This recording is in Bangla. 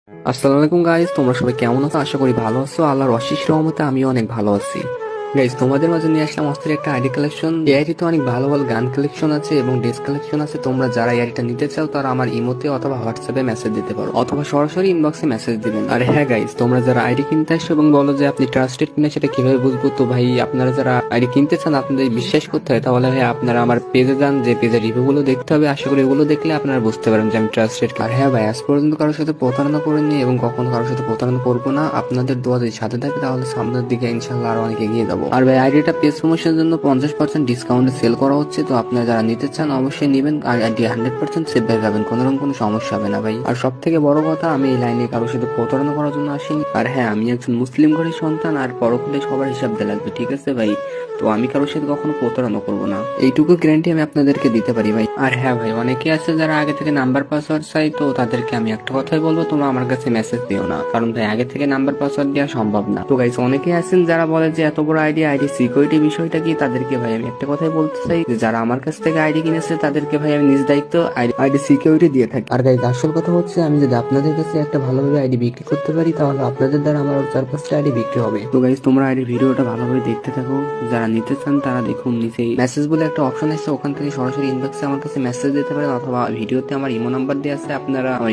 আসসালামু আলাইকুম গাইস, তোমরা সবাই কেমন আছো? আশা করি ভালো আছো। আল্লাহর অশেষ রহমতে আমিও অনেক ভালো আছি। গাইস, তোমাদের মাঝে নিয়ে আসলাম অস্থির একটা আইডি কালেকশন। এই আইডিতে অনেক ভালো ভালো গান কালেকশন আছে এবং ড্রেস কালেকশন আছে। তোমরা যারা এই আইডিটা নিতে চাও তারা আমার ইমোতে অথবা হোয়াটসঅ্যাপে মেসেজ দিতে পারো অথবা সরাসরি ইনবক্সে মেসেজ দিবেন। আর হ্যাঁ গাইস, তোমরা যারা আইডি কিনতে আসো এবং বলো যে আপনি ট্রাস্টেড কিনা সেটা কিভাবে বুঝবো? তো ভাই, আপনারা যারা আইডি কিনতে চান আপনাদের বিশ্বাস করতে হয়, তাহলে ভাই আপনারা আমার পেজে যান, যে পেজের রিভিউ গুলো দেখতে হবে। আশা করি এগুলো দেখলে আপনারা বুঝতে পারেন যে আমি ট্রাস্টেড। আর হ্যাঁ ভাই, আজ পর্যন্ত কারোর সাথে প্রতারণা করিনি এবং কখনো কারোর সাথে প্রতারণা করবো না। আপনাদের দোয়া যদি সাথে থাকে তাহলে সামনের দিকে ইনশাল্লাহ আরো অনেক এগিয়ে যাবো। আর ভাই, আইডিটা পেজ প্রমোশনের জন্য 50% ডিসকাউন্টে সেল করা হচ্ছে। তো আপনারা যারা নিতে চান অবশ্যই নেবেন। আর আইডি 100% সেভ হয়ে যাবেন, কোনোরকম কোনো সমস্যা হবে না ভাই। আর সব থেকে বড় কথা, আমি এই লাইনে কারোর সাথে প্রতারণা করার জন্য আসিনি। আর হ্যাঁ, আমি একজন মুসলিম ঘরের সন্তান, আর পরকালে সবার হিসাব দিয়ে লাগবে, ঠিক আছে ভাই? তো আমি কারোর সাথে কখনো প্রতারণা করবো না, এইটুকু গ্যারান্টি আমি আপনাদেরকে দিতে পারি ভাই। আর হ্যাঁ ভাই, অনেকে আছে যারা আগে থেকে নাম্বার পাসওয়ার্ড চাই, তো তাদেরকে আমি একটা কথাই বলবো, তোমরা আমার কাছে মেসেজ দিও না, কারণ ভাই আগে থেকে নাম্বার পাসওয়ার্ড দেওয়া সম্ভব না। তো গাইস, অনেকে আছেন যারা বলে যে এত বড় আইডি সিকিউরিটি বিষয়টা কি, তাদেরকে ভাই আমি একটা কথাই বলতে চাই যে যারা আমার কাছ থেকে আইডি কিনেছে তাদেরকে ভাই আমি নিজ দায়িত্ব আইডি সিকিউরিটি দিয়ে থাকি। আর গাইস, আসল কথা হচ্ছে আমি যদি আপনাদের কাছে একটা ভালোভাবে আইডি বিক্রি করতে পারি তাহলে আপনাদের দ্বারা আমার 4-5টা আইডি বিক্রি হবে। তো গাইস, তোমরা আইডি ভিডিওটা ভালোভাবে দেখতে থাকো। যারা নিতে চান তারা দেখুন, নিচেই মেসেজ বলে একটা অপশন আছে, ওখান থেকে সরাসরি ইনবক্সে আমার কাছে মেসেজ দিতে পারেন অথবা ভিডিওতে আমার ইমো নাম্বার দেওয়া আছে, আপনারা আমার